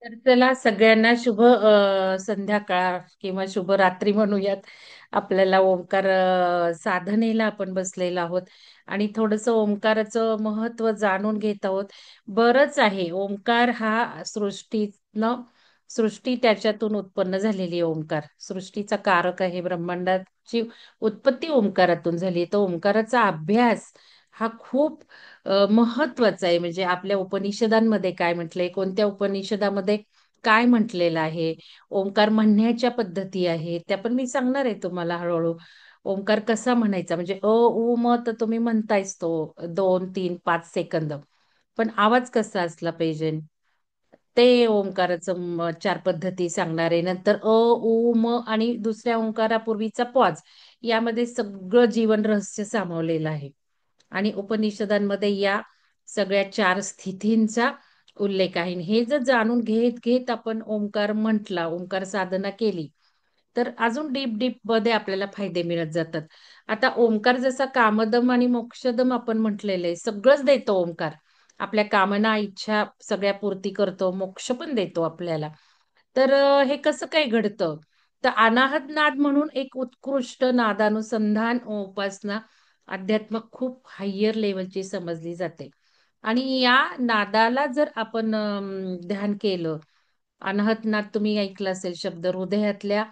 तर चला सगळ्यांना शुभ संध्याकाळ किंवा शुभ रात्री म्हणूयात. आपल्याला ओंकार साधनेला आपण बसलेलो आहोत आणि थोडंसं ओंकाराचं महत्त्व जाणून घेत आहोत. बरंच आहे. ओंकार हा सृष्टी त्याच्यातून उत्पन्न झालेली आहे. ओंकार सृष्टीचा कारक आहे. ब्रह्मांडाची उत्पत्ती ओंकारातून झाली. तर ओंकाराचा अभ्यास हा खूप महत्वाचं आहे. म्हणजे आपल्या उपनिषदांमध्ये काय म्हटलंय, कोणत्या उपनिषदामध्ये काय म्हटलेलं आहे, ओंकार म्हणण्याच्या पद्धती आहेत, त्या पण मी सांगणार आहे तुम्हाला हळूहळू. ओंकार कसा म्हणायचा, म्हणजे उ म तर तुम्ही म्हणतायच तो 2, 3, 5 सेकंद, पण आवाज कसा असला पाहिजे ते ओंकाराचं 4 पद्धती सांगणार आहे. नंतर उ म आणि दुसऱ्या ओंकारापूर्वीचा पॉज, यामध्ये सगळं जीवन रहस्य सामावलेलं आहे. आणि उपनिषदांमध्ये या सगळ्या 4 स्थितींचा उल्लेख आहे. हे जर जाणून घेत घेत आपण ओंकार म्हटला, ओंकार साधना केली, तर अजून डीप डीप मध्ये आपल्याला फायदे मिळत जातात. आता ओंकार जसा कामदम आणि मोक्षदम आपण म्हटलेलं आहे, सगळंच देतो ओंकार. आपल्या कामना, इच्छा सगळ्या पूर्ती करतो, मोक्ष पण देतो आपल्याला. तर हे कसं काय घडतं? तर अनाहत नाद म्हणून एक उत्कृष्ट नादानुसंधान उपासना अध्यात्म खूप हायर लेवलची समजली जाते. आणि या नादाला जर आपण ध्यान केलं, अनाहत नाद तुम्ही ऐकलं असेल शब्द, हृदयातल्या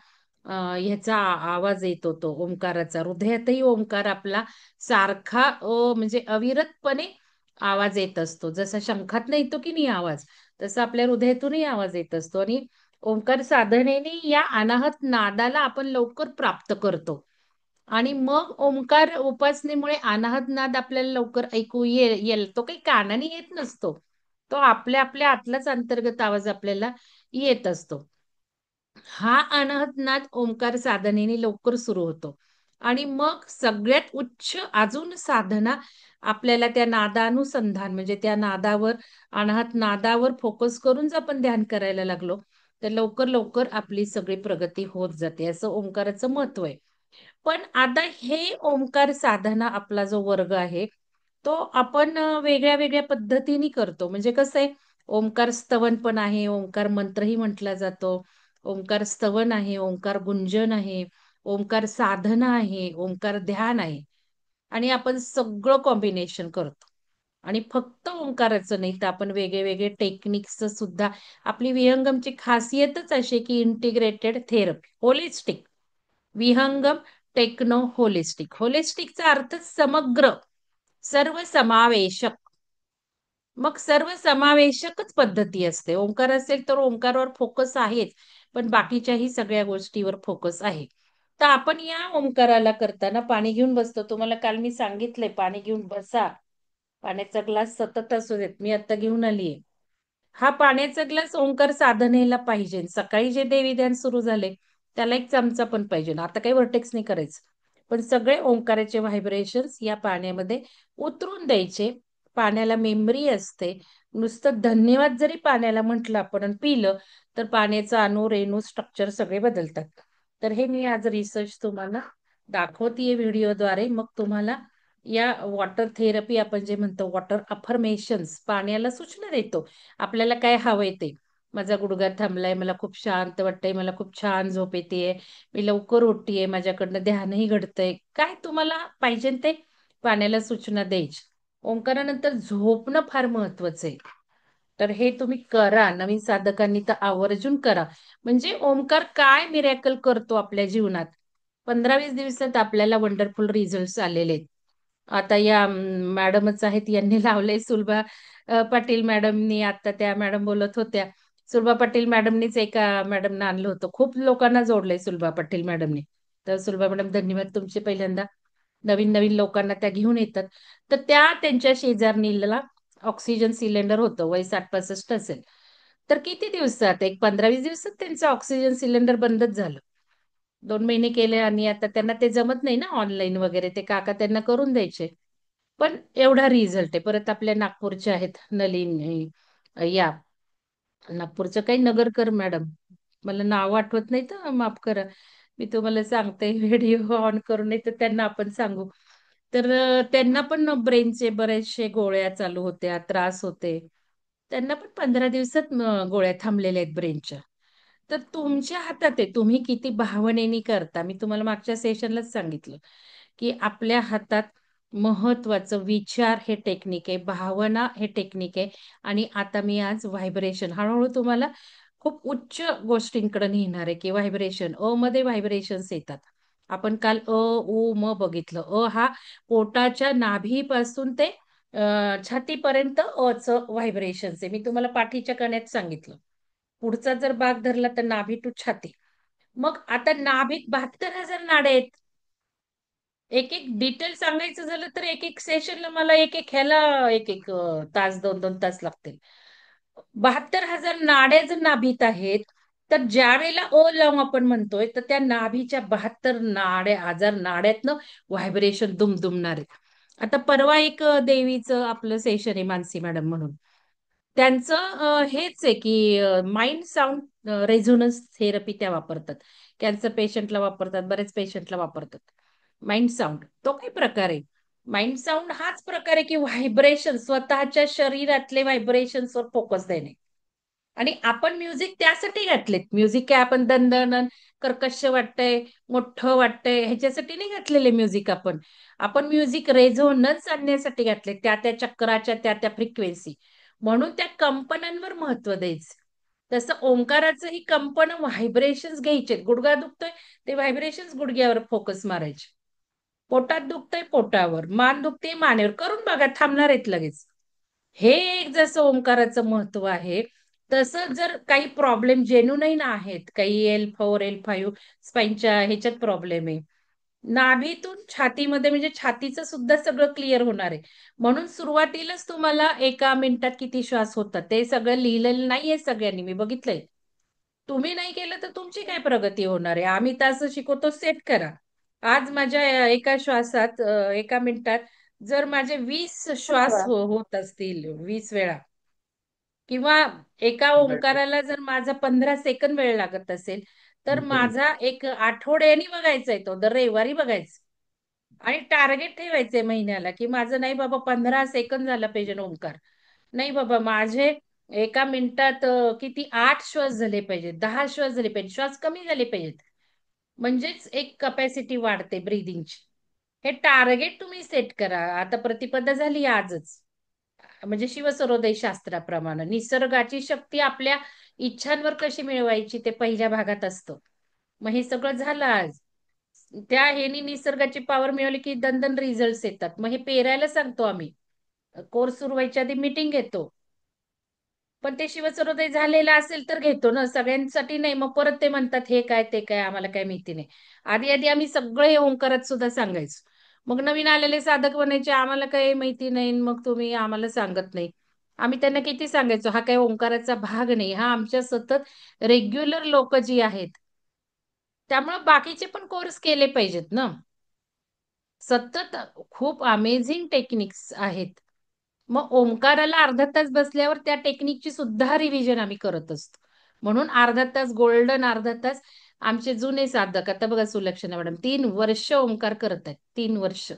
ह्याचा आवाज येतो तो ओंकाराचा. हृदयातही ओंकार आपला सारखा म्हणजे अविरतपणे आवाज येत असतो. जसा शंखात येतो की नाही आवाज, तसा आपल्या हृदयातूनही आवाज येत असतो. आणि ओंकार साधनेने या अनाहत नादाला आपण लवकर प्राप्त करतो. आणि मग ओंकार उपासनेमुळे अनाहत नाद आपल्याला लवकर ऐकू येईल. तो काही कानाने येत नसतो. तो आपल्या आपल्या आतलाच अंतर्गत आवाज आपल्याला येत असतो. हा अनाहत नाद ओंकार साधनेने लवकर सुरू होतो. आणि मग सगळ्यात उच्च अजून साधना आपल्याला त्या नादानुसंधान, म्हणजे त्या नादावर, अनाहत नादावर फोकस करून जर आपण ध्यान करायला लागलो, तर लवकर लवकर आपली सगळी प्रगती होत जाते. असं ओंकाराचं महत्व आहे. पण आता हे ओंकार साधना आपला जो वर्ग आहे, तो आपण वेगळ्या वेगळ्या पद्धतीने करतो. म्हणजे कसं आहे, ओंकार स्तवन पण आहे, ओंकार मंत्रही म्हटला जातो, ओंकार स्तवन आहे, ओंकार गुंजन आहे, ओंकार साधना आहे, ओंकार ध्यान आहे. आणि आपण सगळं कॉम्बिनेशन करतो. आणि फक्त ओंकाराचं नाही, तर आपण वेगळे वेगळे टेक्निक्सचं सुद्धा. आपली विहंगमची खासियतच अशी की इंटिग्रेटेड थेरपी, होलिस्टिक विहंगम, टेक्नो होलिस्टिक. होलिस्टिकचा अर्थ समग्र, सर्वसमावेशक. मग सर्वसमावेशकच पद्धती असते. ओंकार असेल तर ओंकारावर फोकस आहेच, पण बाकीच्याही सगळ्या गोष्टीवर फोकस आहे. तर आपण या ओंकाराला करताना पाणी घेऊन बसतो. तुम्हाला काल मी सांगितलंय, पाणी घेऊन बसा. पाण्याचा ग्लास सतत असू देत. मी आता घेऊन आलीये. हा पाण्याचा ग्लास ओंकार साधनेला पाहिजे. सकाळी जे देवी ध्यान सुरू झाले, त्याला एक चमचा पण पाहिजे. आता काही वर्टेक्स नाही करायचं. पण सगळे ओंकाराचे व्हायब्रेशन्स या पाण्यामध्ये उतरून द्यायचे. पाण्याला मेमरी असते. नुसतं धन्यवाद जरी पाण्याला म्हटलं आपण आणि पिलं, तर पाण्याचा अणु, रेणू, स्ट्रक्चर सगळे बदलतात. तर हे मी आज रिसर्च तुम्हाला दाखवतीये व्हिडिओद्वारे. मग तुम्हाला या वॉटर थेरपी, आपण जे म्हणतो वॉटर अफर्मेशन्स, पाण्याला सूचना देतो आपल्याला काय हवंय ते. माझा गुडघा थांबलाय, मला खूप शांत वाटतंय, मला खूप छान झोप येतेय, मी लवकर उठतीये, माझ्याकडनं ध्यानही घडतंय, काय तुम्हाला पाहिजे ते पाण्याला सूचना द्यायची. ओंकारानंतर झोपणं फार महत्वाचं आहे. तर हे तुम्ही करा. नवीन साधकांनी तर आवर्जून करा. म्हणजे ओंकार काय मिरॅकल करतो आपल्या जीवनात. 15-20 दिवसात आपल्याला वंडरफुल रिझल्ट्स आलेले आहेत. आता या मॅडमच आहेत, यांनी लावलंय. सुलभा पाटील मॅडमनी, आता त्या मॅडम बोलत होत्या. सुलभा पाटील मॅडमनीच एका मॅडमना आणलं होतं. खूप लोकांना जोडलंय सुलभा पाटील मॅडमनी. तर सुलभा मॅडम धन्यवाद तुमचे. पहिल्यांदा नवीन नवीन लोकांना त्या घेऊन येतात. तर त्या त्यांच्या शेजारणीला ऑक्सिजन सिलेंडर होतं, वय 60-65 असेल. तर किती दिवसात, एक 15-20 दिवसात त्यांचं ऑक्सिजन सिलेंडर बंदच झालं. 2 महिने केले आणि आता त्यांना ते जमत नाही ना ऑनलाईन वगैरे, ते काका त्यांना करून द्यायचे. पण एवढा रिझल्ट आहे. परत आपल्या नागपूरच्या आहेत नलिनी, या नागपूरचं काही नगरकर मॅडम, मला नाव आठवत नाही तर माफ करा. मी तुम्हाला सांगते व्हिडिओ ऑन करून, नाही तर त्यांना आपण सांगू. तर त्यांना पण ब्रेनचे बरेचसे गोळ्या चालू होत्या, त्रास होते. त्यांना पण 15 दिवसात गोळ्या थांबलेल्या आहेत ब्रेनच्या. तर तुमच्या हातात आहे, तुम्ही किती भावनेनी करता. मी तुम्हाला मागच्या सेशनलाच सांगितलं, की आपल्या हातात महत्वाचं विचार हे टेक्निक आहे, भावना हे टेक्निक आहे आणि आता मी आज व्हायब्रेशन हळू-हळू तुम्हाला खूप उच्च गोष्टींकडे नेणार आहे, की व्हायब्रेशन मध्ये व्हायब्रेशन्स येतात. आपण काल उ, म बघितलं. हा पोटाच्या नाभीपासून ते छातीपर्यंत चं व्हायब्रेशन्स आहे. मी तुम्हाला पाठीच्या कण्यात सांगितलं. पुढचा जर भाग धरला तर नाभी टू छाती. मग आता नाभीत 72,000 नाड्या आहेत. एक एक डिटेल सांगायचं झालं तर एक एक सेशनला मला एक एक ह्याला एक एक तास 2-2 तास लागतील. 72,000 नाड्या जर नाभीत आहेत, तर ज्या वेळेला लावून आपण म्हणतोय, तर त्या नाभीच्या 72 हजार नाड्यातनं व्हायब्रेशन दुमदुमणार आहे. आता परवा एक देवीचं आपलं सेशन आहे मानसी मॅडम म्हणून. त्यांचं हेच आहे की माइंड साऊंड रेझोनन्स थेरपी त्या वापरतात. कॅन्सर पेशंटला वापरतात, बरेच पेशंटला वापरतात. माइंड साऊंड तो काही प्रकार आहे. माइंड साऊंड हाच प्रकार आहे की व्हायब्रेशन स्वतःच्या शरीरातले व्हायब्रेशन्सवर फोकस देणे. आणि आपण म्युझिक त्यासाठी घातलेत. म्युझिक काय आपण दणदणण कर्कश वाटतंय, मोठं वाटतंय ह्याच्यासाठी नाही घातलेले म्युझिक आपण. आपण म्युझिक रेझोनन्स आणण्यासाठी घातले त्या त्या चक्राच्या त्या त्या फ्रिक्वेन्सी. म्हणून त्या कंपनांवर महत्व द्यायचं. तसं ओंकाराचं ही कंपन व्हायब्रेशन्स घ्यायचे. गुडघा दुखतोय ते व्हायब्रेशन्स गुडघ्यावर फोकस मारायचे. पोटात दुखतंय पोटावर, मान दुखते मानेवर करून बघा थांबणार आहेत लगेच. हे एक जसं ओंकाराचं महत्व आहे, तसं जर काही प्रॉब्लेम जेन्युइन आहेत, काही L4, L5 स्पाईनच्या ह्याच्यात प्रॉब्लेम आहे. नाभीतून छातीमध्ये म्हणजे छातीचं सुद्धा सगळं क्लिअर होणार आहे. म्हणून सुरुवातीलाच तुम्हाला 1 मिनिटात किती श्वास होतात ते सगळं लिहिलेलं नाहीये सगळ्यांनी मी बघितलंय. तुम्ही नाही केलं तर तुमची काय प्रगती होणार आहे? आम्ही तर असं शिकवतो सेट करा. आज माझ्या एका श्वासात 1 मिनिटात जर माझे 20 श्वास होत असतील 20 वेळा किंवा एका ओंकाराला जर माझा 15 सेकंद वेळ लागत असेल, तर माझा एक आठवड्यानी बघायचा आहे तो, दर रविवारी बघायचं. आणि टार्गेट ठेवायचंय महिन्याला, की माझं नाही बाबा 15 सेकंद झाला पाहिजे ओंकार. नाही बाबा माझे 1 मिनिटात किती 8 श्वास झाले पाहिजेत, 10 श्वास झाले पाहिजे, श्वास कमी झाले पाहिजेत. म्हणजेच एक कपॅसिटी वाढते ब्रीदिंगची. हे टार्गेट तुम्ही सेट करा. आता प्रतिपदा झाली आजच. म्हणजे शिवसरोदय शास्त्राप्रमाणे निसर्गाची शक्ती आपल्या इच्छांवर कशी मिळवायची ते पहिल्या भागात असतं. मग हे सगळं झालं आज. त्या ह्यानी निसर्गाची पॉवर मिळवली की दणदण रिझल्ट येतात. मग हे पेरायला सांगतो आम्ही. कोर्स सुरू व्हायच्या आधी मीटिंग घेतो. पण ते शिवसरोदय झालेलं असेल तर घेतो ना, सगळ्यांसाठी नाही. मग परत ते म्हणतात हे काय ते काय आम्हाला काय माहिती नाही. आधी आधी आम्ही सगळे हे ओंकारात सुद्धा सांगायचो. मग नवीन आलेले साधक म्हणायचे आम्हाला काही माहिती नाही, मग तुम्ही आम्हाला सांगत नाही. आम्ही त्यांना किती सांगायचो हा काही ओंकाराचा भाग नाही, हा आमच्या सतत रेग्युलर लोक जी आहेत. त्यामुळे बाकीचे पण कोर्स केले पाहिजेत ना. सतत खूप अमेझिंग टेक्निक्स आहेत. मग ओंकाराला अर्धा तास बसल्यावर त्या टेक्निकची सुद्धा रिव्हिजन आम्ही करत असतो. म्हणून अर्धा तास गोल्डन अर्धा तास आमचे जुने साधक आता बघा सुलक्षणा मॅडम 3 वर्ष ओंकार करत आहेत 3 वर्ष.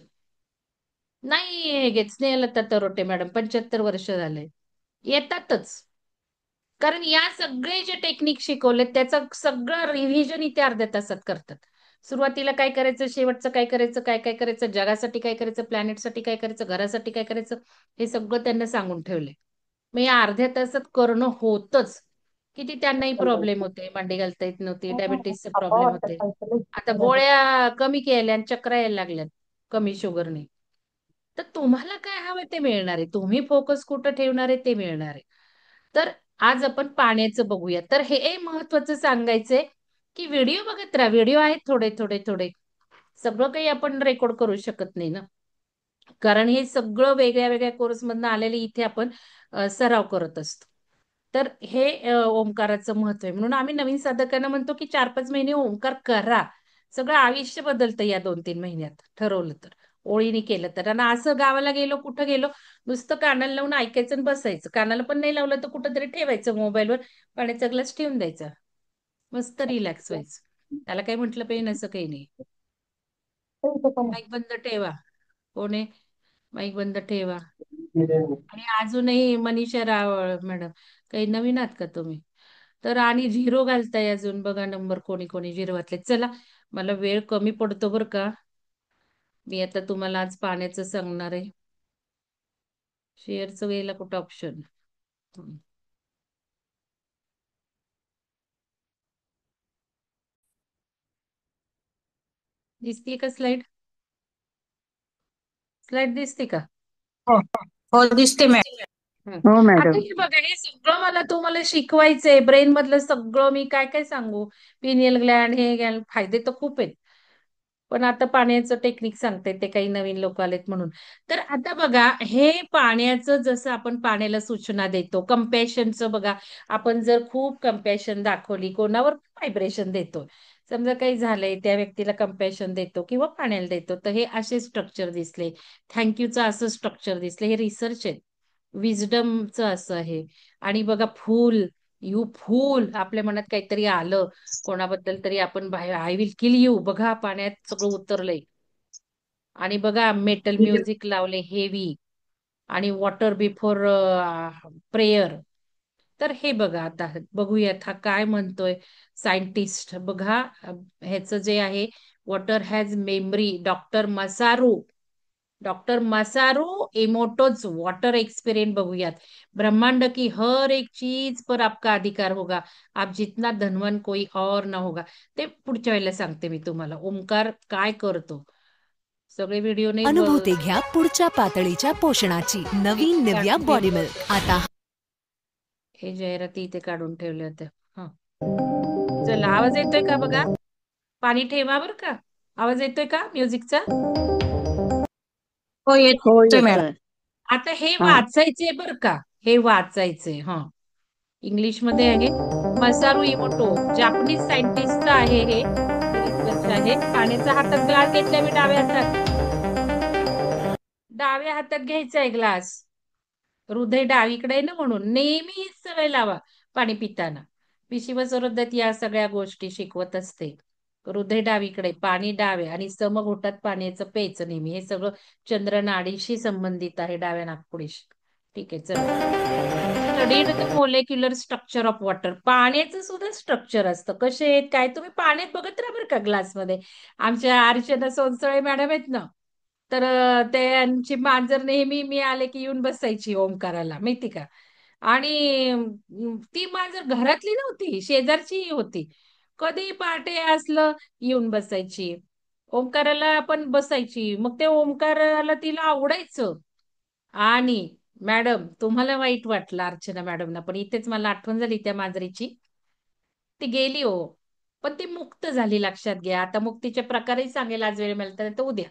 नाही हे घेत स्नेहलता तरोटे मॅडम 75 वर्ष झाले येतातच. कारण या सगळे जे टेक्निक शिकवले त्याचं सगळं रिव्हिजन इथे अर्ध्या तासात करतात. सुरुवातीला काय करायचं, शेवटचं काय करायचं, काय काय करायचं, जगासाठी काय करायचं, प्लॅनेटसाठी काय करायचं, घरासाठी काय करायचं, हे सगळं त्यांना सांगून ठेवले. मग या अर्ध्या तासात करणं होतच. किती त्यांनाही प्रॉब्लेम होते, मांडी घालता येत नव्हती, डायबिटीसचे प्रॉब्लेम होते. आता गोळ्या कमी केल्या आणि चक्र यायला लागल्यात कमी शुगरने. तर तुम्हाला काय हवं ते मिळणार आहे. तुम्ही फोकस कुठं ठेवणार आहे ते मिळणार आहे. तर आज आपण पाण्याचं बघूया. तर हे महत्वाचं सांगायचंय, की व्हिडिओ बघत राहा. व्हिडिओ आहेत थोडे, थोडे, थोडे. सगळं काही आपण रेकॉर्ड करू शकत नाही ना. कारण हे सगळं वेगळ्या वेगळ्या कोर्समधनं आलेले इथे आपण सराव करत असतो. तर हे ओंकाराचं महत्व आहे. म्हणून आम्ही नवीन साधकांना म्हणतो, की 4-5 महिने ओंकार करा. सगळं आयुष्य बदलतं या 2-3 महिन्यात ठरवलं तर. ओळीने केलं तर. आणि असं गावाला गेलो, कुठं गेलो, नुसतं कानाला लावून ऐकायचं आणि बसायचं. कानाला पण नाही लावलं तर कुठंतरी ठेवायचं मोबाईलवर पाण्याचा ग्लास ठेवून द्यायचा. मस्त रिलॅक्स व्हायचं. त्याला काही म्हटलं पाहिजे असं काही नाही. माईक बंद ठेवा. कोण आहे? माईक बंद ठेवा. आणि अजूनही मनीषा राव मॅडम, काही नवीन आहात का तुम्ही? तर आणि झिरो घालताय अजून, बघा नंबर कोणी कोणी झिरो घातले. चला, मला वेळ कमी पडतो बरं का. मी आता तुम्हाला आज पाण्याचं सांगणार आहे. शेअरचं गेला कुठं ऑप्शन? दिसतीये का स्लाइड? स्लाइड दिसते का? हो हो दिसते मॅम. हं. हो आता मॅडम. हे बघा, हे सगळं मला तुम्हाला शिकवायचंय. ब्रेन मधलं सगळं मी काय काय सांगू? पिनियल ग्लॅन्ड, हे ग्लॅन्ड, फायदे तर खूप आहेत. पण आता पाण्याचं टेक्निक सांगते, ते काही नवीन लोक आलेत म्हणून. तर आता बघा, हे पाण्याचं जसं आपण पाण्याला सूचना देतो, कंपॅशनचं बघा, आपण जर खूप कंपॅशन दाखवली कोणावर, व्हायब्रेशन देतो. समजा काही झालंय, त्या व्यक्तीला कंपॅशन देतो किंवा पाण्याला देतो, तर हे असे स्ट्रक्चर दिसले. थँक्यूचं असं स्ट्रक्चर दिसले. हे रिसर्च आहे. विजडमचं असं आहे. आणि बघा फूल, यू फूल, आपल्या मनात काहीतरी आलं कोणाबद्दल तरी, आपण बाहेर आय विल किल यू, बघा पाण्यात सगळं उतरलंय. आणि बघा मेटल म्युझिक लावले हेवी, आणि वॉटर बिफोर प्रेयर. तर हे बघा, आता बघूयात हा काय म्हणतोय सायंटिस्ट. बघा ह्याचं जे आहे, water has memory, doctor Masaru Emoto's water experiment. बघूयात, ब्रह्मांड की हर एक चीज पर आपका अधिकार होगा, आप जितना धनवान कोई और ना होगा. ते पुढच्या वेळेला सांगते मी तुम्हाला, ओंकार काय करतो. सगळे व्हिडिओ नाही अनुभवते घ्या पुढच्या पातळीच्या पोषणाची नवीन इथे निव्या काढून बॉडी ठेवले. मिल्क आता. हे जाहिराती इथे काढून ठेवले होते. हा, चला, आवाज येतोय का बघा? पाणी ठेवा बरं का. आवाज येतोय का म्युझिकचा? हो हो येतोय मॅडम. येतोय. आता हे हा. वाचायचंय बरं का. हे वाचायचंय. हा, इंग्लिश मध्ये आहे. मसारू इमोटो, जापनीज सायंटिस्टचं आहे हे. रिसर्च आहे. पाण्याचा हातात ग्लास घेतलाय मी, डाव्या हातात. डाव्या हातात घ्यायचा आहे ग्लास. हृदय डावीकडे आहे ना, म्हणून नेहमी हीच सवय लावा पाणी पिताना. मी शिवसरोद्धत या सगळ्या गोष्टी शिकवत असते. हृदय डावीकडे, पाणी डावे, आणि समघोटात पाण्याचं प्यायचं नेहमी. हे सगळं चंद्र नाडीशी संबंधित आहे, डाव्या नागपुडीशी. ठीक आहे, चला. Studied the molecular structure of water. पाण्याचं सुद्धा स्ट्रक्चर असतं. कसे आहेत काय, तुम्ही पाण्यात बघत राहा बरं का ग्लासमध्ये. आमच्या अर्चना सोनसळे मॅडम आहेत ना, तर त्यांची मांजर नेहमी मी आले की येऊन बसायची ओंकाराला, माहिती का. आणि ती मांजर घरातली नव्हती, शेजारची होती. कधी पहाटे असलं येऊन बसायची ओंकाराला, पण बसायची. मग ते ओंकाराला तिला आवडायचं. आणि मॅडम, तुम्हाला वाईट वाटलं अर्चना मॅडमना, पण इथेच मला आठवण झाली त्या मांजरीची. ती गेली हो, पण ती मुक्त झाली, लक्षात घ्या. आता मुक्तीचे प्रकारही सांगेल आज वेळ मिळाला तर उद्या.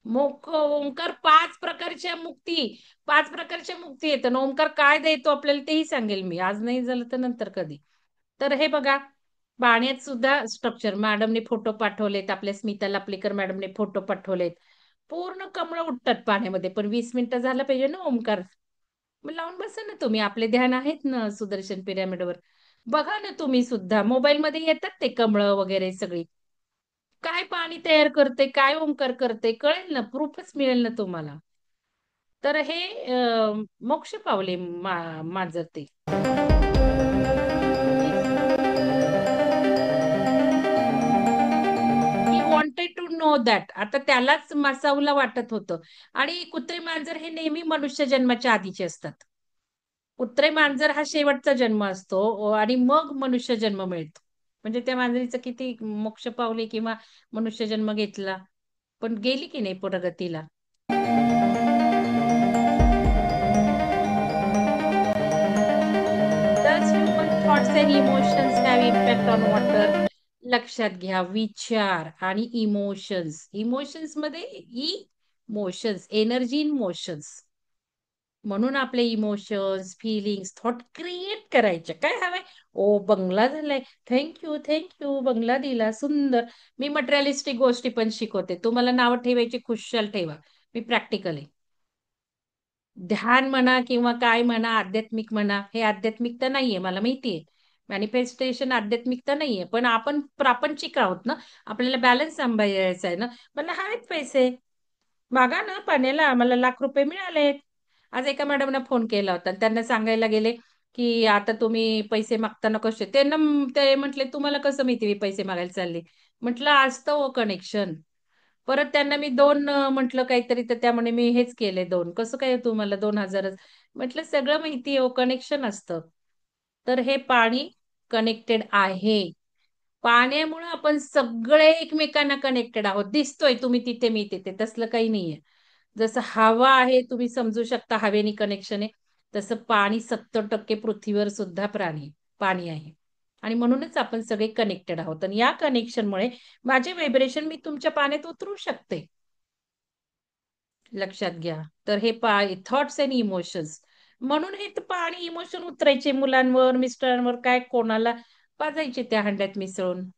ओंकार पाच प्रकारच्या मुक्ती, पाच प्रकारच्या मुक्ती येतं. ओंकार काय देतो आपल्याला तेही सांगेल मी, आज नाही झालं तर नंतर कधी. तर हे बघा, पाण्यात सुद्धा स्ट्रक्चर, मॅडमने फोटो पाठवलेत, आपल्या स्मिता लापलेकर मॅडमने फोटो पाठवलेत. पूर्ण कमळ उठतात पाण्यामध्ये, पण 20 मिनिटं झालं पाहिजे ना ओंकार. मग लावून बसा ना तुम्ही, आपले ध्यान आहेत ना सुदर्शन पिरॅमिडवर. बघा ना तुम्ही सुद्धा, मोबाईल मध्ये येतात ते कमळ वगैरे सगळी. काय पाणी तयार करते, काय ओंकार करते, कळेल ना, प्रूफच मिळेल ना तुम्हाला. तर हे मोक्ष पावले माझं ते. He wanted to know that. आता त्यालाच मासावला वाटत होतं. आणि कुत्रे मांजर हे नेहमी मनुष्य जन्माच्या आधीचे असतात. कुत्रे मांजर हा शेवटचा जन्म असतो, आणि मग मनुष्य जन्म मिळतो. म्हणजे त्या मांजरीचं किती मोक्ष पावले किंवा मनुष्य जन्म घेतला, पण गेली की नाही प्रगतीला. Does human thoughts and emotions have impact on water? लक्षात घ्या, विचार आणि इमोशन्स. इमोशन्स मध्ये इमोशन्स, एनर्जी इन मोशन्स. म्हणून आपले इमोशन्स, फिलिंग्स, थॉट क्रिएट करायचे. काय हवंय? ओ बंगला झालाय, थँक्यू थँक्यू, बंगला दिला सुंदर. मी मटेरियलिस्टिक गोष्टी पण शिकवते. तुम्हाला नावं ठेवायची, खुशाल ठेवा. मी प्रॅक्टिकल आहे. ध्यान म्हणा किंवा काय म्हणा, आध्यात्मिक म्हणा, हे आध्यात्मिकता नाहीये, मला माहितीये. मॅनिफेस्टेशन आध्यात्मिकता नाहीये, पण आपण प्रापंचिक आहोत ना. आपल्याला बॅलन्स सांभाळायचा आहे ना. मला हवेत पैसे, मागा ना पाण्याला, आम्हाला लाख रुपये मिळाले, आज एका मॅडमना फोन केला होता, त्यांना सांगायला गेले की आता तुम्ही पैसे मागताना कसे, त्यांना ते म्हटले तुम्हाला कसं माहिती मी पैसे मागायला चालले. म्हटलं असतं हो कनेक्शन. परत त्यांना मी दोन म्हटलं काहीतरी, तर त्यामुळे मी हेच केले दोन. कसं काय तुम्हाला 2,000च. म्हटलं सगळं माहिती आहे हो, कनेक्शन असतं. तर हे पाणी कनेक्टेड आहे. पाण्यामुळे आपण सगळे एकमेकांना कनेक्टेड आहोत. दिसतोय तुम्ही तिथे मी तिथे, तसलं काही नाहीये. जसं हवा आहे, तुम्ही समजू शकता हवेनी कनेक्शन आहे, तसं पाणी 70% पृथ्वीवर सुद्धा पाणी आहे. आणि म्हणूनच आपण सगळे कनेक्टेड आहोत. आणि या कनेक्शनमुळे माझे व्हायब्रेशन मी तुमच्या पाण्यात उतरू शकते. लक्षात घ्या. तर हे थॉट्स अँड इमोशन्स, म्हणून हे तर पाणी इमोशन उतरायचे मुलांवर, मिस्टरांवर, काय कोणाला पाजायचे त्या हंड्यात मिसळून.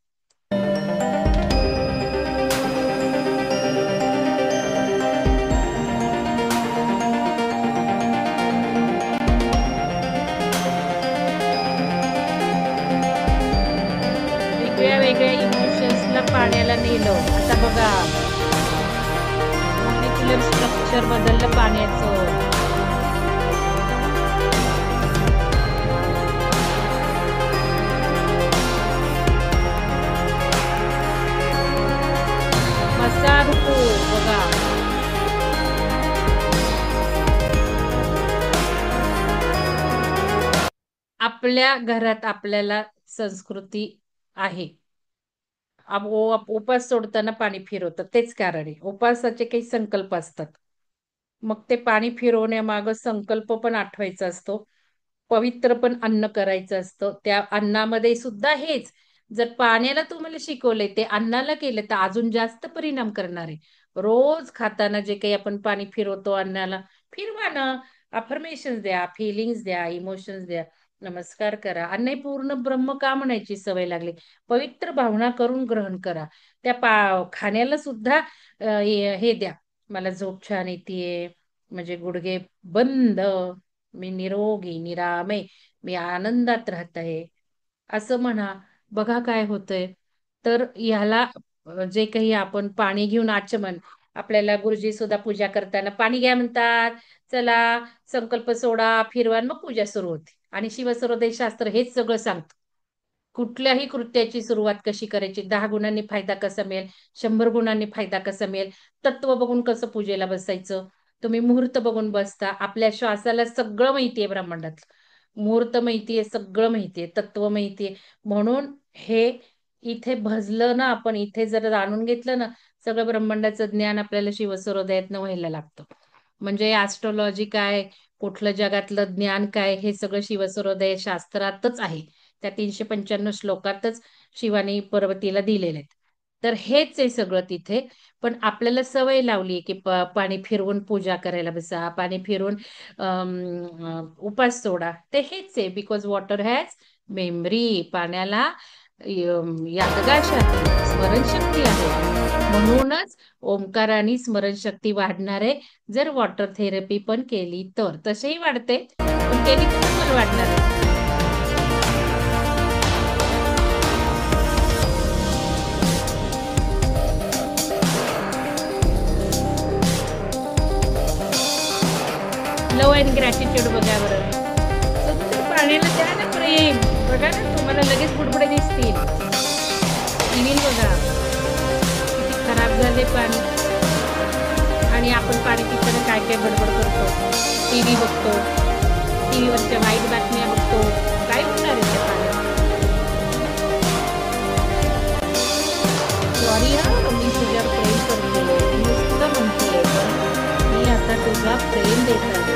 वेगळ्या वेगळ्या इमोशन्सला पाण्याला नेलं. आता बघा, मॉलिक्युलर स्ट्रक्चर बदललं पाण्याचं. मसारू बघा, आपल्या घरात आपल्याला संस्कृती आहे. उपास सोडताना पाणी फिरवतात, तेच कारण आहे. उपासाचे काही संकल्प असतात, मग ते पाणी फिरवण्यामागं संकल्प पण आठवायचा असतो. पवित्र पण अन्न करायचं असतं. त्या अन्नामध्ये सुद्धा हेच. जर पाण्याला तुम्हाला शिकवले ते अन्नाला केलं तर अजून जास्त परिणाम करणार आहे. रोज खाताना जे काही आपण पाणी फिरवतो अन्नाला, फिरवा ना. अफर्मेशन्स द्या, फिलिंग्स द्या, इमोशन्स द्या, नमस्कार करा. अन्न पूर्ण ब्रह्म का म्हणायची सवय लागली. पवित्र भावना करून ग्रहण करा. त्या खाण्याला सुद्धा हे द्या. मला झोप छान येते, म्हणजे गुडघे बंद, मी निरोगी निरामय, मी आनंदात राहत आहे, असं म्हणा. बघा काय होतंय. तर ह्याला जे काही आपण पाणी घेऊन आचमन, आपल्याला गुरुजी सुद्धा पूजा करताना पाणी घ्या म्हणतात. चला, संकल्प सोडा, फिरवा, मग पूजा सुरू होते. आणि शिवसरोदय शास्त्र हेच सगळं सांगतं. कुठल्याही कृत्याची सुरुवात कशी करायची, 10 गुणांनी फायदा कसा मिळेल, 100 गुणांनी फायदा कसा मिळेल, तत्व बघून कसं पूजेला बसायचं, तुम्ही मुहूर्त बघून बसता. आपल्या श्वासाला सगळं माहितीये ब्रह्मांडात, मुहूर्त माहितीये, सगळं माहितीये, तत्व माहितीये. म्हणून हे इथे भजलं ना, आपण इथे जर जाणून घेतलं ना, सगळं ब्रह्मांडाचं ज्ञान आपल्याला शिवसरोदयातनं व्हायला लागतं. म्हणजे ऍस्ट्रॉलॉजी काय, कुठलं जगातलं ज्ञान काय, हे सगळं शिवसरोदय शास्त्रातच आहे. त्या 395 श्लोकातच शिवानी पार्वतीला दिलेले आहेत. तर हेच आहे सगळं तिथे. पण आपल्याला सवय लावली की पाणी फिरवून पूजा करायला बसा, पाणी फिरवून उपास सोडा. ते हेच आहे, बिकॉज वॉटर हॅज मेमरी. पाण्याला यादगार स्मरणशक्ती आहे. म्हणूनच ओंकाराने स्मरणशक्ती वाढणार आहे. जर वॉटर थेरपी पण केली तर, तसेही वाढते, पण केली तर पण वाढणार आहे. लव अँड ग्रॅटिट्यूड बघा बरं. तर पाण्याला द्या ना प्रेम. बघा ना, तुम्हाला लगेच बुडबुडे दिसतील. टीव्ही बघा, किती खराब झाले पाणी. आणि आपण पाणी पिताना काय काय बडबड करतो. टीव्ही बघतो, टीव्हीवरच्या वाईट बातम्या बघतो. काय होणार आहे त्या पाण्यात. सॉरी हा, मी तुझ्यावर प्रेम करते, नुसतं म्हणते, मी आता तुझा प्रेम देत आहे.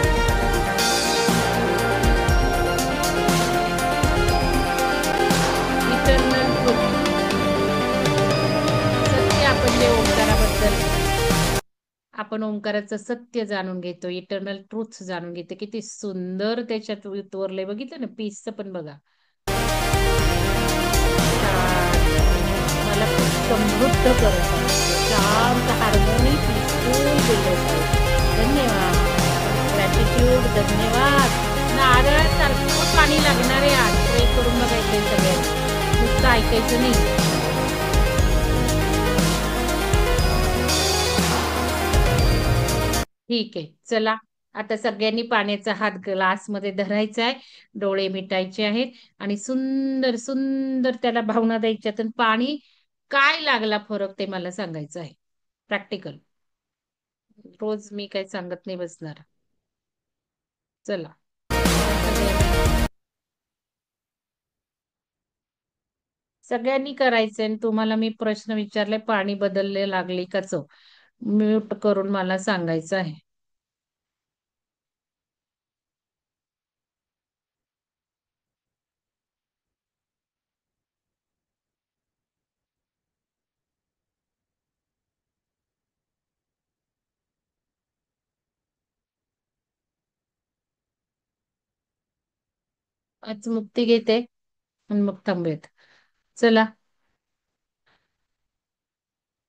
इटर्नल ट्रूथ, सत्य. आपण जे ओंकाराबद्दल, आपण ओंकाराचं सत्य जाणून घेतो, इटर्नल ट्रूथ जाणून घेतो. किती सुंदर त्याच्यात उतरलंय, बघितलं ना. पीसचं पण बघा, मला खूप समृद्ध करत, शांत, हार्मोनी, पीसफुल. धन्यवाद, ग्रॅटिट्यूड, धन्यवाद. नारळासारखं पाणी लागणार आहे आज. प्रे करून बघायचंय सगळ्यांनी, नुसतं ऐकायचं नाही. ठीक आहे, चला आता सगळ्यांनी पाण्याचा हात ग्लासमध्ये धरायचा आहे, डोळे मिटायचे आहेत आणि सुंदर सुंदर त्याला भावना द्यायच्या. तर पाणी काय लागला फरक ते मला सांगायचं आहे. प्रॅक्टिकल. रोज मी काही सांगत नाही बसणार. चला सगळ्यांनी सगळ्यांनी करायचंय. आणि तुम्हाला मी प्रश्न विचारले, पाणी बदलले लागले का चव? म्यूट करून मला सांगायचं आहे. आज मुक्ती घेते आणि मग थांबूयात. चला,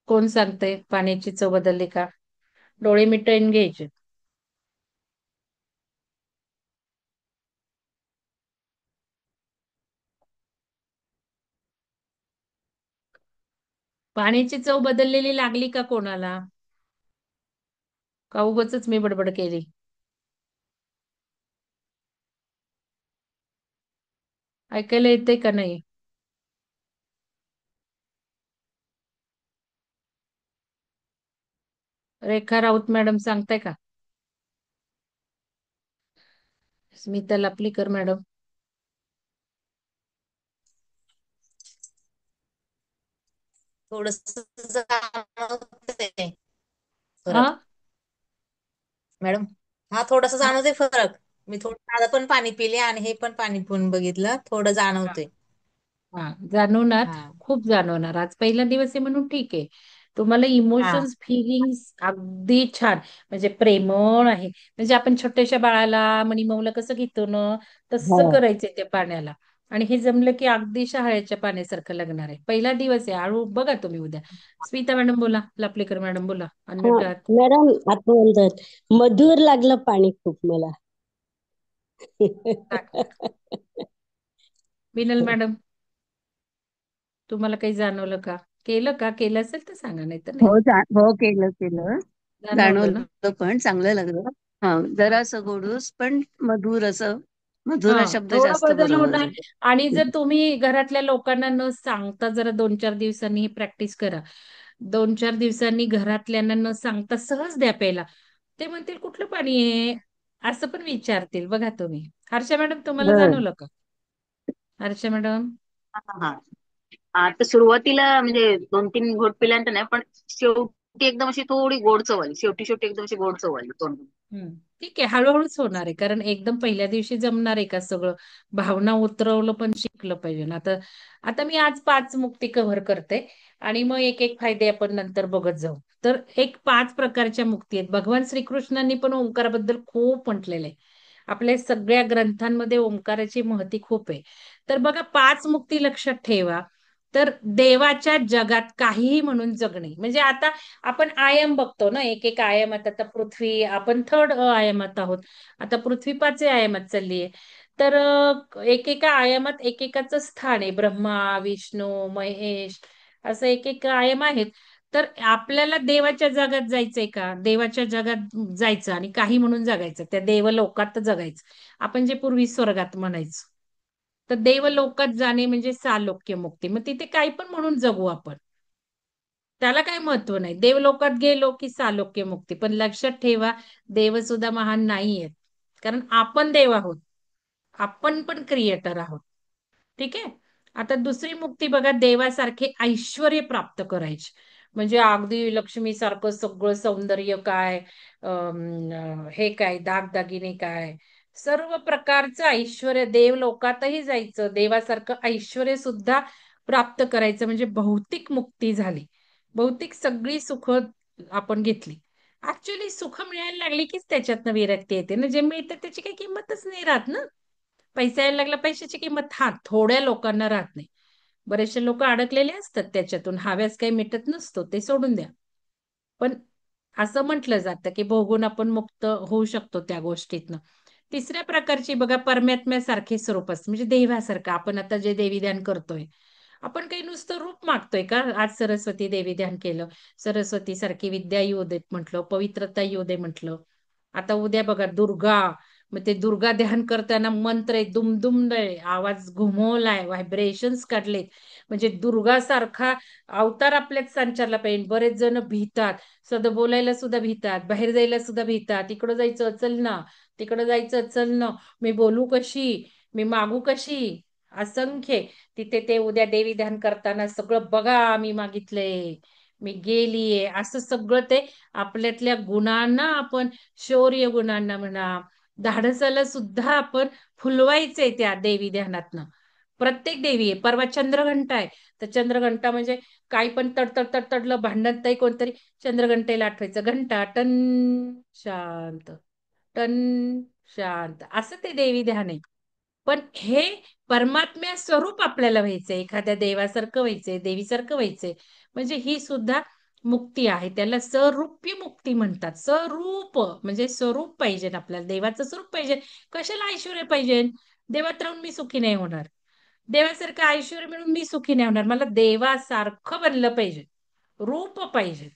कोण सांगतंय पाण्याची चव बदलली का? डोळे मिटून घ्यायचे. पाण्याची चव बदललेली लागली का कोणाला? का उगाचच मी बडबड केली? ऐकायला येतंय का नाही? रेखा राऊत मॅडम सांगताय का? स्मिता लापलीकर मॅडम. थोडस जाणवतंय हा. फरक मॅडम. हा, थोडासा जाणवतोय फरक. मी थोडं आता पण पाणी पिले आणि हे पण पाणी पिऊन बघितलं, थोडं जाणवतंय. हा, जाणवणार. हा खूप जाणवणार. आज पहिला दिवस आहे म्हणून ठीक आहे. तुम्हाला हा इमोशन्स फिलिंग्स अगदी छान, म्हणजे प्रेमळ आहे. म्हणजे आपण छोट्याशा बाळाला मणी मौला कसं घेतो ना, हो. तसं करायचंय त्या पाण्याला. आणि हे जमलं की अगदी शहाळ्याच्या पाण्यासारखं लागणार आहे. पहिला दिवस आहे, हळू बघा तुम्ही उद्या. स्मिता मॅडम बोला, लापलेकर मॅडम बोला, हा अनम्यूट आहात. मॅडम, आता म्हणतात मधुर लागलं पाणी खूप मला. टाकणार. बिनल मॅडम, तुम्हाला काही जाणवलं का? केलं का? केलं असेल तर सांगा, नाही तर नाही. हो, केलं केलं. जाणवलं ना. जाणवलं पण चांगलं लागलं. हा, जरा असं गोडूस पण मधुर असं. हा, मधुर हा शब्द थोडा जास्त बदल बरोबर होणार. आहे. आणि जर तुम्ही घरातल्या लोकांना न सांगता जरा 2-4 दिवसांनी ही प्रॅक्टिस करा. 2-4 दिवसांनी घरातल्यांना न सांगता सहज द्या प्यायला. ते म्हणतील कुठलं पाणी आहे, असं पण विचारतील. बघा तुम्ही. हर्षा मॅडम, तुम्हाला बर. जाणवलं का? हर्षा मॅडम. हा हा. आता सुरुवातीला म्हणजे 2-3 घोट पिल्यानंतर नाही, पण शेवटी एकदम अशी थोडी गोड चव आली. शेवटी शेवटी एकदम अशी गोड चव आली तोंडात. हम्म. ठीक आहे, हळूहळूच होणार आहे. कारण एकदम पहिल्या दिवशी जमणार आहे का सगळं? भावना उतरवलं पण शिकलं पाहिजे ना. आता आता मी आज 5 मुक्ती कव्हर करते आणि मग एक एक फायदे आपण नंतर बघत जाऊ. तर एक 5 प्रकारच्या मुक्ती आहेत. भगवान श्रीकृष्णांनी पण ओंकाराबद्दल खूप म्हटलेलं आहे. आपल्या सगळ्या ग्रंथांमध्ये ओंकाराची महती खूप आहे. तर बघा, 5 मुक्ती लक्षात ठेवा. तर देवाच्या जगात काहीही म्हणून जगणे. म्हणजे आता आपण आयाम बघतो ना, एक एक आयामात. आता पृथ्वी, आपण थर्ड आयामात आहोत. आता पृथ्वी 5व्या आयामात चालली आहे. तर एकेका आयामात एकेकाचं स्थान आहे. ब्रह्मा, विष्णू, महेश, असं एक एक आयाम आहेत. तर आपल्याला देवाच्या जगात जायचंय का? देवाच्या जगात जायचं आणि काही म्हणून जगायचं, त्या देवलोकात जगायचं. आपण जे पूर्वी स्वर्गात म्हणायचो. तर देवलोकात जाणे म्हणजे सालोक्य मुक्ती. मग तिथे काही पण म्हणून जगू आपण, त्याला काही महत्व नाही. देवलोकात गेलो की सालोक्य मुक्ती. पण लक्षात ठेवा, देव सुद्धा महान नाहीयेत. कारण आपण देव आहोत. आपण पण क्रिएटर आहोत. ठीक आहे. आता दुसरी मुक्ती बघा, देवासारखे ऐश्वर्य प्राप्त करायचे. म्हणजे अगदी लक्ष्मी सारखं सगळं सौंदर्य काय, हे काय, दागदागिने काय, सर्व प्रकारचं ऐश्वर्य. देव लोकातही जायचं, देवासारखं ऐश्वर्य सुद्धा प्राप्त करायचं. म्हणजे भौतिक मुक्ती झाली. भौतिक सगळी सुख आपण घेतली. ऍक्च्युली सुख मिळायला लागली कीच त्याच्यातनं विरक्ती येते ना. जे मिळतं त्याची काही किंमतच नाही राहत ना. पैसा यायला लागला, पैशाची किंमत हा थोड्या लोकांना राहत नाही. बरेचसे लोक अडकलेले असतात त्याच्यातून. हव्यास काही मिटत नसतो, ते सोडून द्या. पण असं म्हटलं जातं की भोगून आपण मुक्त होऊ शकतो त्या गोष्टीतनं. तिसऱ्या प्रकारची बघा, परमात्म्यासारखे स्वरूप असते. म्हणजे देवासारखं. आपण आता जे देवी ध्यान करतोय, आपण काही नुसतं रूप मागतोय का? आज सरस्वती देवी ध्यान केलं, सरस्वती सारखी विद्या येऊ देत म्हटलं, पवित्रता येऊ दे म्हटलं. आता उद्या बघा दुर्गा, मग ते दुर्गा ध्यान करताना मंत्र आहे, दुमदुमलय, आवाज घुमवलाय, व्हायब्रेशन्स काढलेत. म्हणजे दुर्गा सारखा अवतार आपल्यात संचारला पाहिजे. बरेच जण भीतात, सध्या बोलायला सुद्धा भीतात, बाहेर जायला सुद्धा भीतात. इकडं जायचं चल ना, तिकडं जायचं चल ना, मी बोलू कशी, मी मागू कशी, असंख्य. तिथे ते उद्या देवी ध्यान करताना सगळं बघा मी मागितलंय, मी गेलीये, असं सगळं ते आपल्यातल्या गुणांना आपण, शौर्य गुणांना म्हणा, धाडसाला सुद्धा आपण फुलवायचंय त्या देवी ध्यानातनं. प्रत्येक देवी आहे. परवा चंद्रघंटा आहे, तर चंद्रघंटा म्हणजे काही पण तडतड तडतडलं भांडण ताई कोणतरी, चंद्रघंटेला आठवायचं, घंटा टन शांत, टन शांत, असं ते देवी ध्यान आहे. पण हे परमात्म्या स्वरूप आपल्याला व्हायचंय, एखाद्या देवासारखं व्हायचंय, देवीसारखं व्हायचंय. म्हणजे ही सुद्धा मुक्ती आहे. त्याला सरूप्य मुक्ती म्हणतात. स्वरूप म्हणजे स्वरूप पाहिजे आपल्याला, देवाचं स्वरूप पाहिजे. कशाला ऐश्वर्य पाहिजे? देवात राहून मी सुखी नाही होणार, देवासारखं ऐश्वर्य मिळून मी सुखी नाही होणार. मला देवासारखं बनलं पाहिजे, रूप पाहिजे.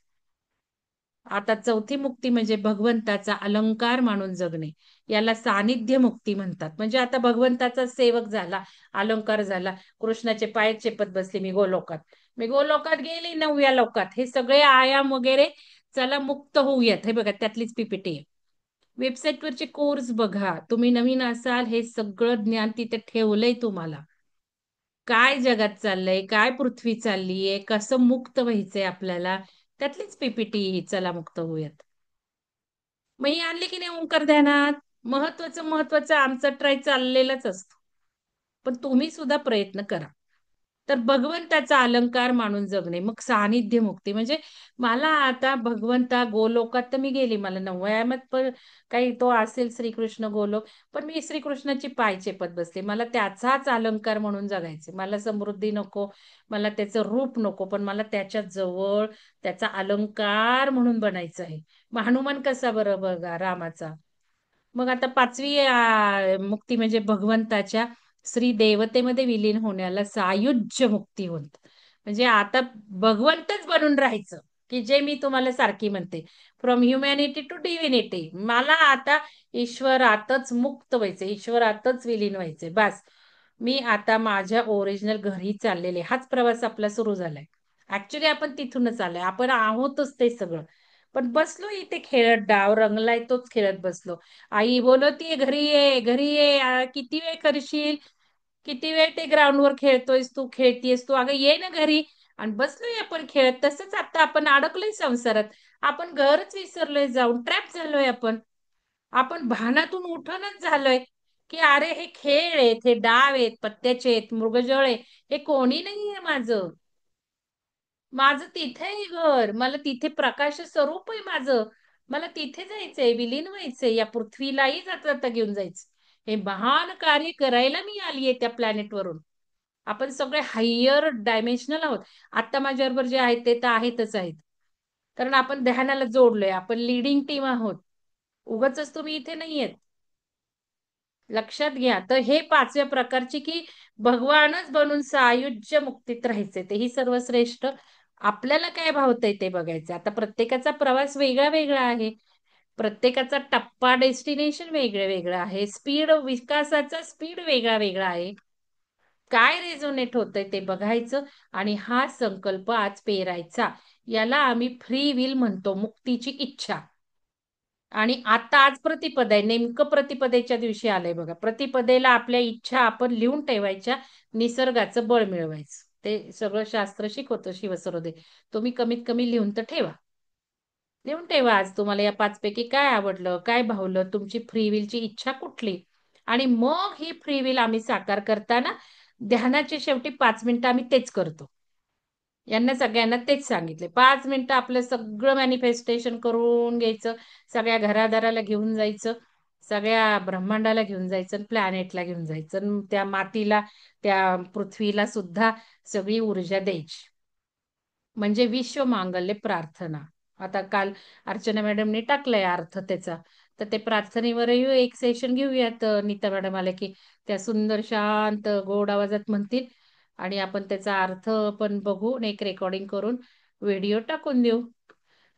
आता चौथी मुक्ती म्हणजे भगवंताचा अलंकार मानून जगणे, याला सानिध्य मुक्ती म्हणतात. म्हणजे आता भगवंताचा सेवक झाला, अलंकार झाला, कृष्णाचे पाय चेपत बसले, मी गोलोकात, मी गोलोकात गेली, 9व्या लोकात, हे सगळे आयाम वगैरे, चला मुक्त होऊयात. हे बघा त्यातलीच पीपीटी आहे. वेबसाईटवरचे कोर्स बघा, तुम्ही नवीन असाल, हे सगळं ज्ञान तिथे ठेवलंय तुम्हाला. काय जगात चाललंय, काय पृथ्वी चाललीये, कसं मुक्त व्हायचंय आपल्याला, त्यातलीच पीपीटी, चला मुक्त होऊयात. मग ही आणली की नाही ओंकार ध्यानात, महत्वाचं महत्वाचं आमचा ट्राय चाललेलाच असतो. पण तुम्ही सुद्धा प्रयत्न करा. तर भगवंताचा अलंकार मानून जगणे, मग सानिध्य मुक्ती. म्हणजे मला आता भगवंता गोलोकात तर मी गेली, मला 9व्या पण काही तो असेल श्रीकृष्ण गोलोक, पण मी श्रीकृष्णाची पाय चेपत बसले, मला त्याचाच अलंकार म्हणून जगायचे. मला समृद्धी नको, मला त्याचं रूप नको, पण मला त्याच्या जवळ त्याचा अलंकार म्हणून बनायचं आहे. मग हनुमान कसा बरं बघा, रामाचा. मग आता पाचवी मुक्ती म्हणजे भगवंताच्या श्री देवतेमध्ये विलीन होण्याला सायुज्य मुक्ती होत. म्हणजे आता भगवंतच बनून राहायचं, की जे मी तुम्हाला सारखी म्हणते, फ्रॉम ह्युमॅनिटी टू डिव्हिनिटी. मला आता ईश्वरातच मुक्त व्हायचं, ईश्वरातच विलीन व्हायचंय. बस मी आता माझ्या ओरिजिनल घरी चाललेले. हाच प्रवास आपला सुरू झालाय. ऍक्च्युली आपण तिथूनच आलोय, आपण आहोतच ते सगळं. पण बसलो इथे खेळत, डाव रंगलाय तोच खेळत बसलो. आई बोलवतीये घरी ये, घरी ये, किती वेळ करशील, किती वेळ ते ग्राउंडवर खेळतोयस तू, खेळतीयस तू, अगं ये ना घरी. आणि बसलोय आपण खेळत. तसंच आता आपण अडकलोय संसारात, आपण घरच विसरलोय, जाऊन ट्रॅप झालोय आपण. आपण भानातून उठणच झालोय, की अरे हे खेळ आहेत, हे डाव आहेत, पत्त्याचे आहेत, मृगजळ आहे, हे कोणी नाहीये माझं. माझं तिथे आहे घर, मला तिथे प्रकाश स्वरूप आहे माझं, मला तिथे जायचंय, विलीन व्हायचंय, या पृथ्वीलाही जाता जाता घेऊन जायचं. हे महान कार्य करायला मी आलीये त्या प्लॅनेटवरून. आपण सगळे हायर डायमेन्शनल आहोत. आता माझ्याबरोबर जे आहेत ते तर आहेतच आहेत, कारण आपण ध्यानाला जोडलोय, आपण लिडिंग टीम आहोत. उगाच तुम्ही इथे नाहीयेत, लक्षात घ्या. तर हे पाचव्या प्रकारची, की भगवानच बनून सायुज्य मुक्तीत राहायचे, तेही सर्वश्रेष्ठ. आपल्याला काय भावतंय ते बघायचं. आता प्रत्येकाचा प्रवास वेगळा वेगळा आहे, प्रत्येकाचा टप्पा, डेस्टिनेशन वेगळं वेगळं आहे, स्पीड, विकासाचा स्पीड वेगळा वेगळा आहे. काय रेझोनेट होतंय ते बघायचं आणि हा संकल्प आज पेरायचा. याला आम्ही फ्री विल म्हणतो, मुक्तीची इच्छा. आणि आता आज प्रतिपद आहे, नेमकं प्रतिपदेच्या दिवशी आलंय बघा. प्रतिपदेला आपल्या इच्छा आपण लिहून ठेवायच्या, निसर्गाचं बळ मिळवायचं. ते सगळं शास्त्र शिकवतं शिवसरोदे. तुम्ही कमीत कमी लिहून तर ठेवा, लिहून ठेवा. आज तुम्हाला या पाचपैकी काय आवडलं, काय भावलं, तुमची फ्री विलची इच्छा कुठली. आणि मग ही फ्री विल आम्ही साकार करताना ध्यानाच्या शेवटी 5 मिनिटं आम्ही तेच करतो. यांना सगळ्यांना तेच सांगितले, 5 मिनिटं आपलं सगळं मॅनिफेस्टेशन करून घ्यायचं, सगळ्या घरादाराला घेऊन जायचं, सगळ्या ब्रह्मांडाला घेऊन जायचं, प्लॅनेटला घेऊन जायचं, त्या मातीला, त्या पृथ्वीला सुद्धा सगळी ऊर्जा द्यायची. म्हणजे विश्व मांगल्य प्रार्थना. आता काल अर्चना मॅडमने टाकलाय अर्थ त्याचा, तर ते प्रार्थनेवरही एक सेशन घेऊयात. नीता मॅडम आले की त्या सुंदर शांत गोड आवाजात म्हणतील, आणि आपण त्याचा अर्थ पण बघू, एक रेकॉर्डिंग करून व्हिडिओ टाकून देऊ.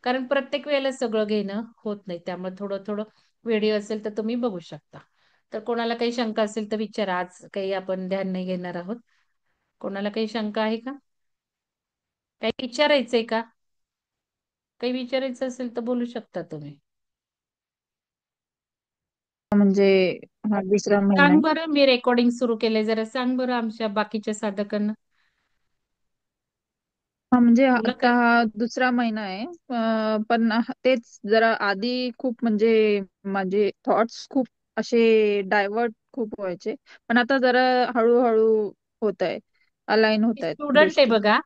कारण प्रत्येक वेळेला सगळं घेणं होत नाही. त्यामुळे थोडं थोडं व्हिडिओ असेल तर तुम्ही बघू शकता. तर कोणाला काही शंका असेल तर विचारा. आज काही आपण ध्यान नाही घेणार आहोत. कोणाला काही शंका आहे का? काही विचारायचंय का? काही विचारायचं असेल तर बोलू शकता तुम्ही. म्हणजे हा दुसरा महिना सांग आहे. बरं, मी रेकॉर्डिंग सुरू केलंय, जरा सांग बरं आमच्या बाकीच्या साधकांना. हा म्हणजे तुला आता काय हा दुसरा महिना आहे. पण तेच जरा आधी खूप म्हणजे माझे थॉट्स खूप असे डायव्हर्ट खूप व्हायचे. पण आता जरा हळूहळू होत आहे, अलाईन होत आहेत स्टुडंट आहे गोष्टी. बघा,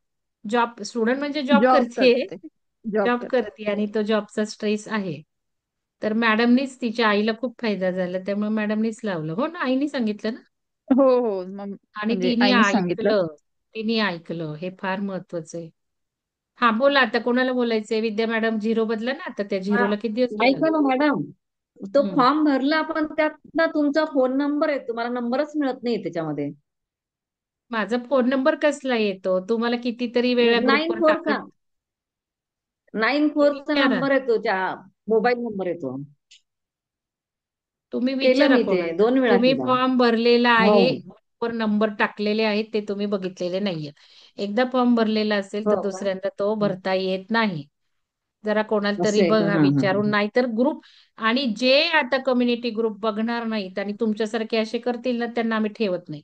जॉब स्टुडंट म्हणजे जॉब जॉब करते. करते, जॉब जॉब करते. करते आणि तो जॉबचा स्ट्रेस आहे. तर मॅडमनीच तिच्या आईला खूप फायदा झाला, त्यामुळे मॅडमनीच लावलं. हो ना, आईनी सांगितलं ना. हो हो, मग आणि म्हणजे आईने सांगितलं. तिने ऐकलं, हे फार महत्वाचं आहे. हा बोला, आता कोणाला बोलायचंय? विद्या मॅडम, झिरो बदला ना आता, त्या हा, झिरोला किती दिवस झाले? ऐका ना मॅडम, तो हम्म. फॉर्म भरला पण त्यात ना तुमचा फोन नंबर आहे, तुम्हाला नंबरच मिळत नाही त्याच्यामध्ये. माझा फोन नंबर कसला येतो? तुम्हाला कितीतरी वेळा नाईन ग्रुपवर टाकलं. फोरचा 94चा विचारा, नंबर येतो, मोबाईल नंबर येतो. तुम्ही केलं विचारा मी ते कोणाला. 2 वेळा तुम्ही केला. फॉर्म भरलेला हो आहे, वर नंबर टाकलेले आहेत, ते तुम्ही बघितलेले नाहीये. एकदा फॉर्म भरलेला असेल हो तर का? दुसऱ्यांदा तो भरता येत नाही. जरा कोणाला तरी असं आहे का? बघा हा हा विचारून, नाही तर ग्रुप. आणि जे आता कम्युनिटी ग्रुप बघणार नाहीत आणि तुमच्यासारखे असे करतील ना, त्यांना आम्ही ठेवत नाही.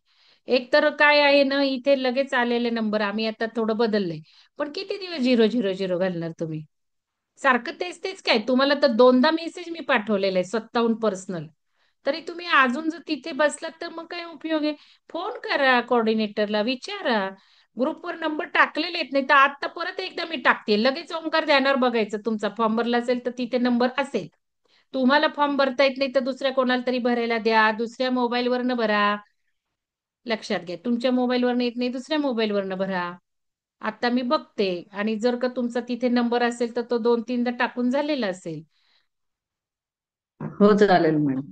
एक तर काय आहे ना, इथे लगेच आलेले नंबर आम्ही आता थोडं बदललंय. पण किती दिवस 000 घालणार तुम्ही? सारखं तेच तेच काय? तुम्हाला तर 2दा मेसेज मी पाठवलेला आहे स्वतःहून पर्सनल. तरी तुम्ही अजून जर तिथे बसलात तर मग काय उपयोग आहे? फोन करा कोऑर्डिनेटरला, विचारा. ग्रुपवर नंबर टाकलेले आहेत, नाही तर आता परत एकदा मी टाकते. लगेच ओंकार ध्यानावर बघायचं, तुमचा फॉर्म भरला असेल तर तिथे नंबर असेल. तुम्हाला फॉर्म भरता येत नाही तर दुसऱ्या कोणाला तरी भरायला द्या, दुसऱ्या मोबाईलवरनं भरा. लक्षात घ्या, तुमच्या मोबाईलवरनं येत नाही, दुसऱ्या मोबाईलवरनं भरा. आता मी बघते, आणि जर का तुमचा तिथे नंबर असेल तर तो 2-3दा टाकून झालेला असेल. हो, चालेल मॅडम.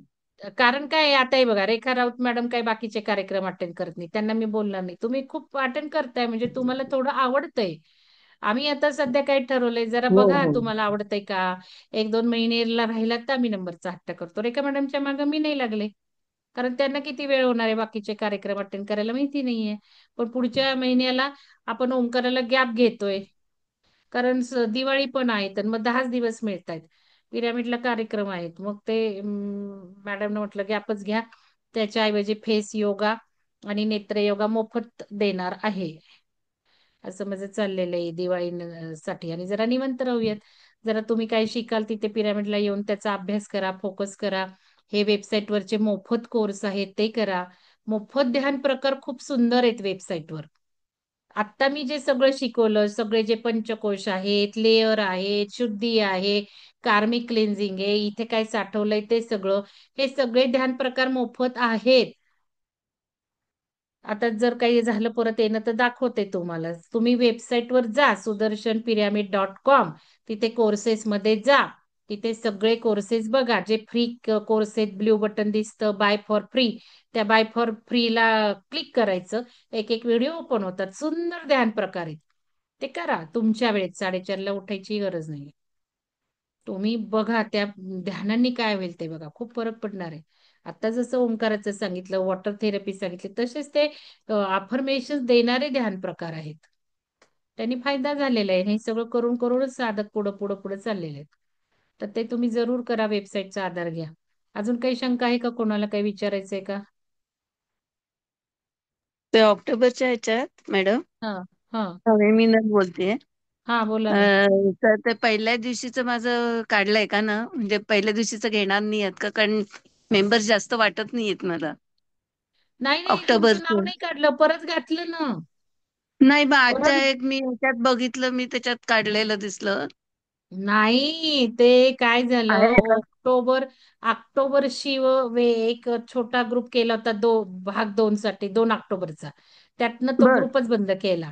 कारण काय आहे, आता हे बघा, रेखा राऊत मॅडम काही बाकीचे कार्यक्रम अटेंड करत नाही, त्यांना मी बोलणार नाही. तुम्ही खूप अटेंड करताय म्हणजे तुम्हाला थोडं आवडतंय. आम्ही आता सध्या काय ठरवलंय, जरा हो बघा हो तुम्हाला आवडतंय का. 1-2 महिन्याला राहिला तर आम्ही नंबरचा हट्ट करतो. रेखा मॅडमच्या मागे मी नाही लागले, कारण त्यांना किती वेळ होणार आहे बाकीचे कार्यक्रम अटेंड करायला माहिती नाहीये. पण पुढच्या महिन्याला आपण ओंकाराला गॅप घेतोय, कारण दिवाळी पण आहे, तर मग 10च दिवस मिळत आहेत. पिरामिडला कार्यक्रम आहेत, मग ते मॅडमनं म्हटलं गॅपच घ्या. त्याच्याऐवजी फेस योगा आणि नेत्र योगा मोफत देणार आहे, असं माझं चाललेलं आहे दिवाळी साठी. आणि जरा निवांत राहूयात. जरा तुम्ही काय शिकाल तिथे पिरामिडला येऊन त्याचा अभ्यास करा, फोकस करा. हे वेबसाईटवरचे मोफत कोर्स आहेत ते करा. मोफत ध्यान प्रकार खूप सुंदर आहेत वेबसाईटवर. आता मी जे सगळं शिकवलं, सगळे जे पंचकोश आहेत, लेअर आहेत, शुद्धी आहे, कार्मिक क्लेन्झिंग आहे, इथे काय साठवलंय ते सगळं, हे सगळे ध्यान प्रकार मोफत आहेत. आता जर काही झालं परत येणं तर दाखवते तुम्हाला. तुम्ही वेबसाईटवर जा, sudarshanpyramid.com. तिथे कोर्सेसमध्ये जा. तिथे सगळे कोर्सेस बघा, जे फ्री कोर्स आहेत. ब्ल्यू बटन दिसतं बाय फॉर फ्री, त्या बाय फॉर फ्रीला क्लिक करायचं. एक एक व्हिडिओ ओपन होतात, सुंदर ध्यान प्रकार आहेत. ते करा तुमच्या वेळेत, 4:30ला उठायची गरज नाही. तुम्ही बघा त्या ध्यानांनी काय होईल ते बघा, खूप फरक पडणार आहे. आता जसं ओंकाराचं सांगितलं, वॉटर थेरपी सांगितले, तसेच ते अफर्मेशन देणारे ध्यान प्रकार आहेत. त्यांनी फायदा झालेला आहे. हे सगळं करून करूनच साधक पुढं पुढं पुढे चाललेले आहेत. तर ते तुम्ही जरूर करा, वेबसाईटचा आधार घ्या. अजून काही शंका आहे का? कोणाला काही विचारायचंय का? ते ऑक्टोबरच्या ह्याच्यात मॅडम, हा हा मी बोलते. हा, बोला ना. तर ते पहिल्या दिवशीचं माझं काढलंय का ना, म्हणजे पहिल्या दिवशीचं घेणार नाही आहेत का? कारण मेंबर्स जास्त वाटत नाहीयेत मला नाही नाही, तुमचं नाव ऑक्टोबरचं. नाही काढलं, परत घातलं ना. नाही बा, आजच्या परत एक मी ह्याच्यात बघितलं, मी त्याच्यात काढलेलं दिसलं. नाही, ते काय झालं, आहे का? ऑक्टोबर शिव एक छोटा ग्रुप केला होता, भाग 2 साठी, 2 ऑक्टोबरचा. त्यातनं तो बर. ग्रुपच बंद केला.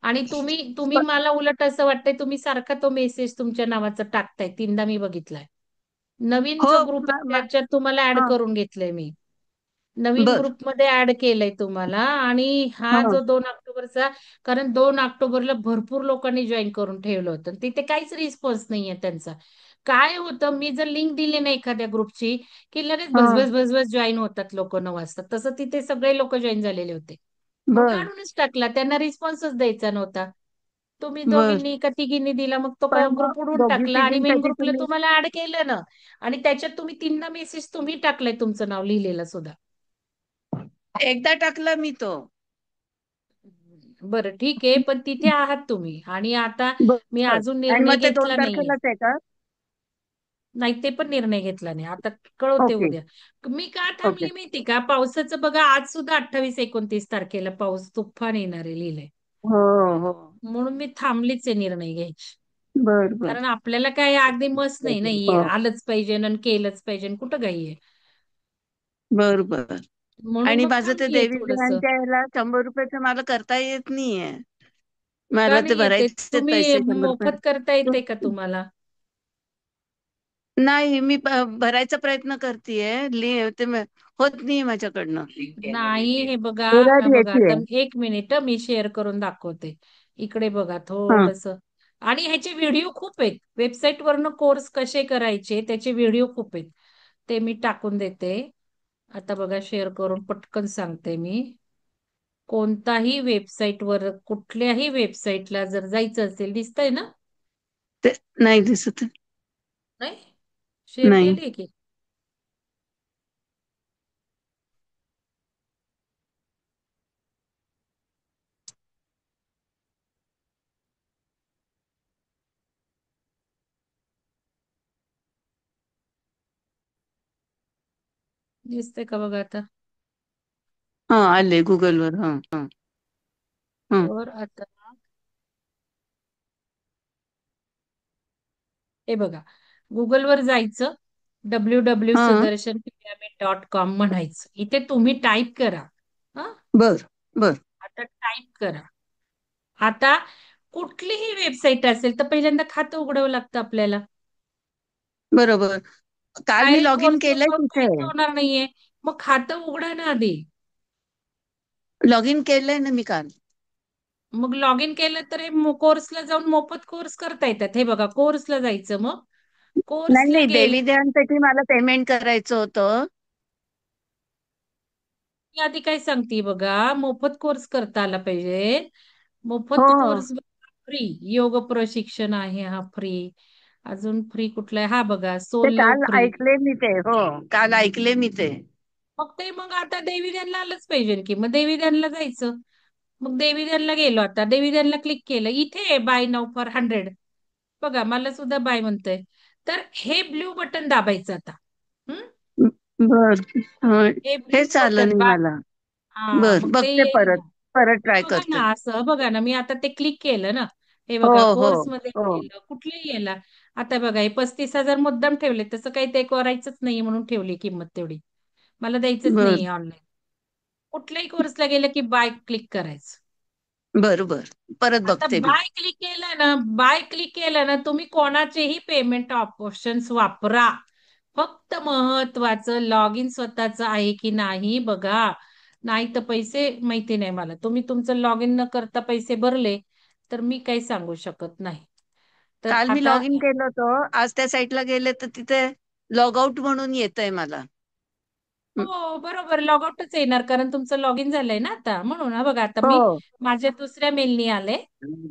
आणि तुम्ही मला उलट असं वाटतंय, तुम्ही सारखा तो मेसेज तुमच्या नावाचा टाकताय. 3दा मी बघितलाय. नवीन हो. जो ग्रुप आहे त्याच्यात तुम्हाला ऍड हा. करून घेतलंय मी. नवीन बर. ग्रुपमध्ये ऍड केलंय तुम्हाला. आणि हा हा. जो 2 ऑक्टोबर ऑक्टोबरचा, कारण 2 ऑक्टोबरला भरपूर लोकांनी जॉईन करून ठेवलं होतं. तिथे काहीच रिस्पॉन्स नाहीये त्यांचा. काय होतं, मी जर लिंक दिली ना एखाद्या ग्रुपची, की लगेच हा. भसभस भसभस जॉईन होतात लोक 9 वाजता. तसं तिथे सगळे लोक जॉईन झालेले होते. मग बर काढूनच टाकला, त्यांना रिस्पॉन्सच द्यायचा नव्हता. तुम्ही बर. दोघींनी का तिघींनी दिला, मग तो पण मग ग्रुप उडून दोघी टाकला आणि मेन तिघींसाठी ग्रुपला तुम्ही तुम्हाला ऍड केलं ना. आणि त्याच्यात तुम्ही 3 मेसेज तुम्ही टाकलाय, तुमचं नाव लिहिलेलं सुद्धा. एकदा टाकला मी तो. बरं ठीक आहे, पण तिथे आहात तुम्ही आणि आता मी बर. अजून आणि निर्णय मग ते 2 घेतला नाहीये. तारखेलाच आहे का? नाही, ते पण निर्णय घेतला नाही, आता कळवते ओके. उद्या. मी का ओके. थांबली माहिती का, पावसाचं बघा, आज सुद्धा 28-29 तारखेला पाऊस तुफान येणार आहे लिहिलंय. हो हो. म्हणून मी थांबलीच आहे निर्णय घ्यायची. बर बर. कारण आपल्याला काय अगदी मस्त नाही हो. आलंच पाहिजे आणि केलंच पाहिजे आणि कुठं घाई आहे. बर बर. म्हणून आणि मग माझं ते थांबलीये देवी थोडस. देवांच्या याला ₹100 मला करता येत नाहीये. का मला ते नाही येते, भरायचे आहेत तुम्ही पैसे ₹100. मोफत करता येते का तुम्हाला? नाही, मी भरायचा प्रयत्न करतेय. होत नाही माझ्याकडनं. नाही, हे बघा, एरर हा बघा, आता येतेय. 1 मिनिट मी शेअर करून दाखवते. इकडे बघा हा. थोडस. आणि ह्याचे व्हिडिओ खूप आहेत, वेबसाईट वरनं कोर्स कसे करायचे त्याचे व्हिडिओ खूप आहेत, ते मी टाकून देते. आता बघा, शेअर करून पटकन सांगते मी. कोणताही वेबसाईट वर, कुठल्याही वेबसाईटला जर जायचं असेल, दिसतंय ना? ते नाही दिसत. नाही, शेअर नाही. केली की. दिसतंय का बघा आता? हा, आले गुगलवर. हा हा हा. तर आता हे बघा, गुगलवर जायचं, हा. www.sudarshanpyramid.com म्हणायचं. इथे तुम्ही टाईप करा. हा, बर बर. आता टाईप करा. आता कुठलीही वेबसाईट असेल तर पहिल्यांदा खातं उघडावं लागतं आपल्याला. बरोबर. काल मी डायरेक्ट लॉग इन कोर्सला केलंय जाऊन तिथे. काहीच होणार नाहीये. मग खातं उघडा ना आधी. लॉग इन केलंय ना मी काल. मग लॉग इन केलं तर कोर्सला जाऊन मोफत कोर्स करता येतात. हे बघा, कोर्सला जायचं, मग नाही कोर्सला नाही, गेले. देवी देवांसाठी मला पेमेंट करायचं होतं. मी आधी काय सांगते बघा, मोफत कोर्स करता आला पाहिजे. हो. मोफत कोर्स फ्री योग प्रशिक्षण आहे, हा फ्री. अजून फ्री कुठला आहे, हा बघा, ते सोलो काल फ्री. ऐकले मी ते. हो, काल ऐकले मी ते. मग आता देवी ध्यानला आलंच पाहिजे की, मग देवी ध्यानला जायचं. मग देवी ध्यानला गेलो, आता देवी ध्यानला क्लिक केलं, इथे बाय नाव फॉर 100. बघा, मला सुद्धा बाय म्हणतंय. तर हे ब्ल्यू बटन दाबायचं आता. हम्म? बर. हं, हे हेच ब्ल्यू आलं बटन नाही बाय. मला. हा, बर, मग ते बघते येईल परत. ना. परत ट्राय बघा करते. ना, असं बघा ना, मी आता ते क्लिक केलं ना. हे हो बघा, हो कोर्स मध्ये हो. गेलं, कुठलेही याला. आता बघा, हे 35,000 मुद्दाम ठेवले, तसं काही ते करायचंच नाही म्हणून ठेवली किंमत तेवढी. मला द्यायचंच बर नाही ऑनलाईन. कुठल्याही कोर्सला गेलं की बाय क्लिक करायचं. बर बर. परत आता बघते मी. बाय क्लिक केलं ना, तुम्ही कोणाचेही पेमेंट ऑप्शन्स वापरा. फक्त महत्वाचं लॉग इन स्वतःच आहे की नाही बघा. नाही तर पैसे माहिती नाही मला. तुम्ही तुमचं लॉग इन न करता पैसे भरले तर मी काही सांगू शकत नाही. तर काल मी आता लॉग इन केलं होतं. आज त्या साईटला गेले तर तिथे लॉग आउट म्हणून येतंय मला. हो, बरोबर, लॉग आउटच येणार, कारण तुमचं लॉग इन झालंय ना आता. म्हणून हा बघा, आता मी हो. माझ्या दुसऱ्या मेलनी आले.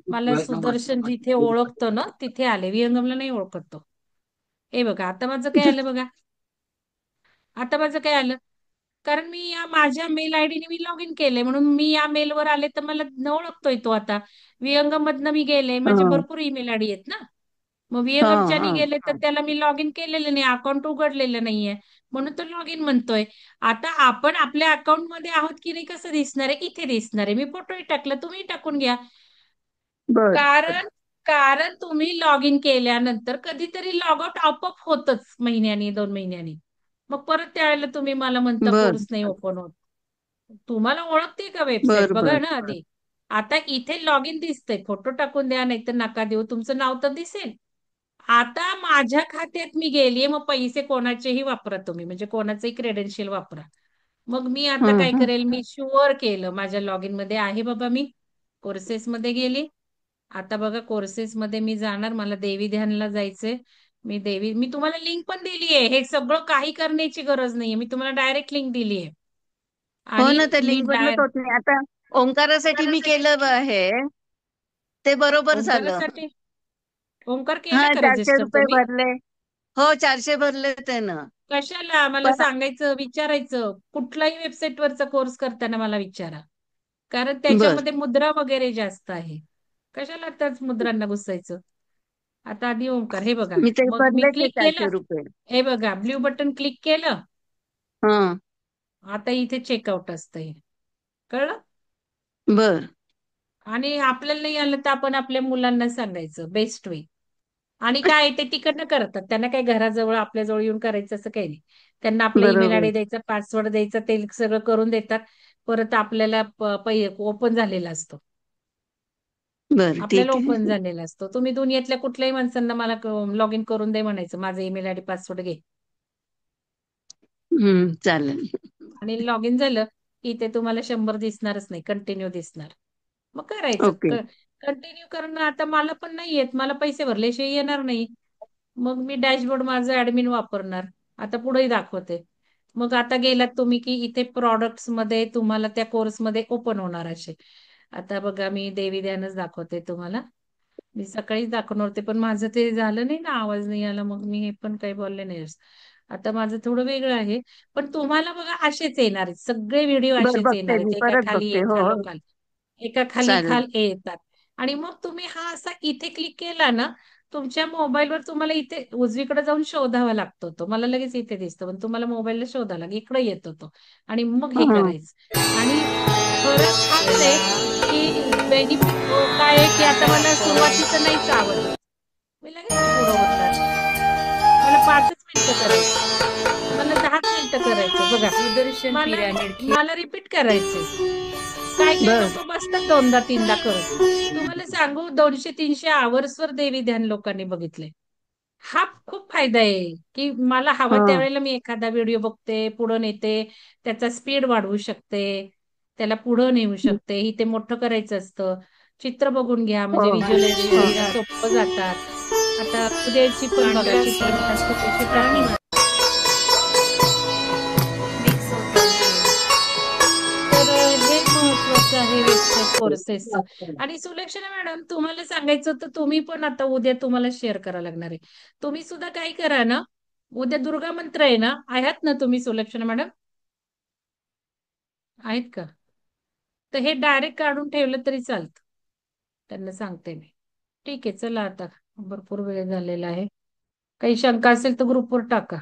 मला सुदर्शन जिथे ओळखतो ना तिथे आले, विहंगमला नाही ओळखत तो. हे बघा, आता माझं काय आलं बघा. आता माझं काय आलं, कारण मी या माझ्या मेल आयडीने मी लॉग इन केलंय, म्हणून मी या मेलवर आले तर मला न ओळखतोय तो आता. विहंगम मधनं मी गेले, माझे हं. भरपूर ईमेल आयडी आहेत ना. मग हं, विहंगमच्यानी हं. गेले तर त्याला मी लॉग इन केलेलं नाही, अकाउंट उघडलेलं नाहीये, म्हणून तो लॉग इन म्हणतोय. आता आपण आपल्या अकाउंट मध्ये आहोत की नाही कसं दिसणार आहे, इथे दिसणार आहे. मी फोटोही टाकला, तुम्ही टाकून घ्या. बर. कारण कारण तुम्ही लॉग इन केल्यानंतर कधीतरी लॉग आउट आपोआप होतच, महिन्यानी 2 महिन्यांनी. मग परत त्यावेळेला तुम्ही मला म्हणता बर कोर्स नाही ओपन होत. तुम्हाला ओळखते का वेबसाईट, बर बघा बर. ना आधी. आता इथे लॉग इन दिसतंय, फोटो टाकून द्या नाही तर नका देऊ, तुमचं नाव तर दिसेल. आता माझ्या खात्यात मी गेलीये, मग पैसे कोणाचेही वापरा तुम्ही, म्हणजे कोणाचंही क्रेडेन्शियल वापरा. मग मी आता हं, काय हं. करेल, मी शुअर केलं माझ्या लॉग इन मध्ये आहे बाबा मी. कोर्सेस मध्ये गेली. आता बघा कोर्सेस मध्ये मी जाणार, मला देवी ध्यानला जायचंय. मी तुम्हाला लिंक पण दिली आहे. हे सगळं काही करण्याची गरज नाहीये, मी तुम्हाला डायरेक्ट लिंक दिली आहे. हो आणि ना, त्या मी लिंक वरनच होत नाही आता. ओंकारासाठी मी केलं हे, ते बरोबर झालं. ओंकारासाठी ओंकार हा, केलं का 400 रजिस्टर रुपये तुम्ही? भरले. हो, 400 भरले त्यानं. कशाला मला पण सांगायचं, विचारायचं. कुठलाही वेबसाईट वरचा कोर्स करताना मला विचारा, कारण बर, त्याच्यामध्ये मुद्रा वगैरे जास्त आहे. कशाला त्याच मुद्रांना घुसायचं. आता आधी ओंकार, हे बघा, मी ते मग मी भरले ते क्लिक केलं. 400 रुपये. हे बघा ब्ल्यू बटन क्लिक केलं. हा, आता इथे चेकआउट असतंय, कळलं? बर, आणि आपल्याला नाही आलं तर आपण आपल्या मुलांना सांगायचं, बेस्ट वे. आणि काय ते तिकडनं करतात, त्यांना काय घराजवळ आपल्याजवळ येऊन करायचं असं काही नाही. त्यांना आपला ईमेल बरोबर. आयडी द्यायचा, पासवर्ड द्यायचा, ते सगळं करून देतात. परत आपल्याला ओपन झालेला असतो. बर, आपल्याला ठीक आहे. ओपन झालेला असतो. तुम्ही दुनियेतल्या कुठल्याही माणसांना मला लॉग इन करून दे म्हणायचं, माझा ईमेल आयडी पासवर्ड घे. चालेल. आणि लॉग इन झालं की ते तुम्हाला 100 दिसणारच नाही, कंटिन्यू दिसणार. मग करायचं ओके. कंटिन्यू करणं. आता मला पण नाही येत, मला पैसे भरल्याशिवाय येणार नाही. मग मी डॅशबोर्ड माझं ऍडमिन वापरणार. आता पुढेही दाखवते. मग आता गेलात तुम्ही की इथे प्रॉडक्ट्स मध्ये तुम्हाला त्या कोर्समध्ये ओपन होणार असे. आता बघा मी देवी ध्यानच दाखवते तुम्हाला. मी सकाळीच दाखवणार होते, पण माझं ते झालं नाही ना, आवाज नाही आला, मग मी हे पण काही बोलले नाही. आता माझं थोडं वेगळं आहे, पण तुम्हाला बघा असेच येणार आहेत, सगळे व्हिडिओ बर, असेच येणार बघते आहेत, मी एका परत खाली बघते. एक, हो, हो, खालोखाल, एका खाली चालेल. खाल येतात. आणि मग तुम्ही हा असा इथे क्लिक केला ना, तुमच्या मोबाईलवर तुम्हाला इथे उजवीकडे जाऊन शोधावा लागतो. तो मला लगेच इथे दिसतो, पण तुम्हाला मोबाईलला शोधावा लागेल, इकडे येतो तो. आणि मग हे हं. करायचं. आणि फरक हाच आहे की बेनिफिट काय आहे की आता मला सुरुवातीचं नाहीच आवडलं, मी लगेच पुढं होणार. मला 5च मिनिटं करायचं, मला 10च मिनिटं करायचं. बघा मला मला रिपीट करायचंय. काय काय बर. लोक बसतात 2दा 3दा करत. तुम्हाला सांगू 200-300 आवर्सवर देवी ध्यान लोकांनी बघितले. हा खूप फायदा आहे की मला हवा हं. त्यावेळेला मी एखादा व्हिडिओ बघते, पुढं नेते, त्याचा स्पीड वाढवू शकते, त्याला पुढं नेऊ शकते. इथे मोठं करायचं असतं. चित्र बघून घ्या, हो, म्हणजे व्हिज्युअलायझेशन हो. सोपं जातात. आता उद्याची पण बघा, चित्र मी आज थोडेसे टाकले. तर हे महत्वाचं आहे वेबसाईट कोर्सेसचं. आणि सुलक्षणा मॅडम, तुम्हाला सांगायचं तर तुम्ही पण आता उद्या तुम्हाला शेअर करावं लागणार आहे. तुम्ही सुद्धा काय करा ना, उद्या दुर्गा मंत्र आहे ना, आहात ना तुम्ही सुलक्षणा मॅडम? आहेत का? तर हे डायरेक्ट काढून ठेवलं तरी चालतं, त्यांना सांगते मी. ठीक आहे, चला आता भरपूर वेळ झालेला आहे. काही शंका असेल तर ग्रुपवर टाका.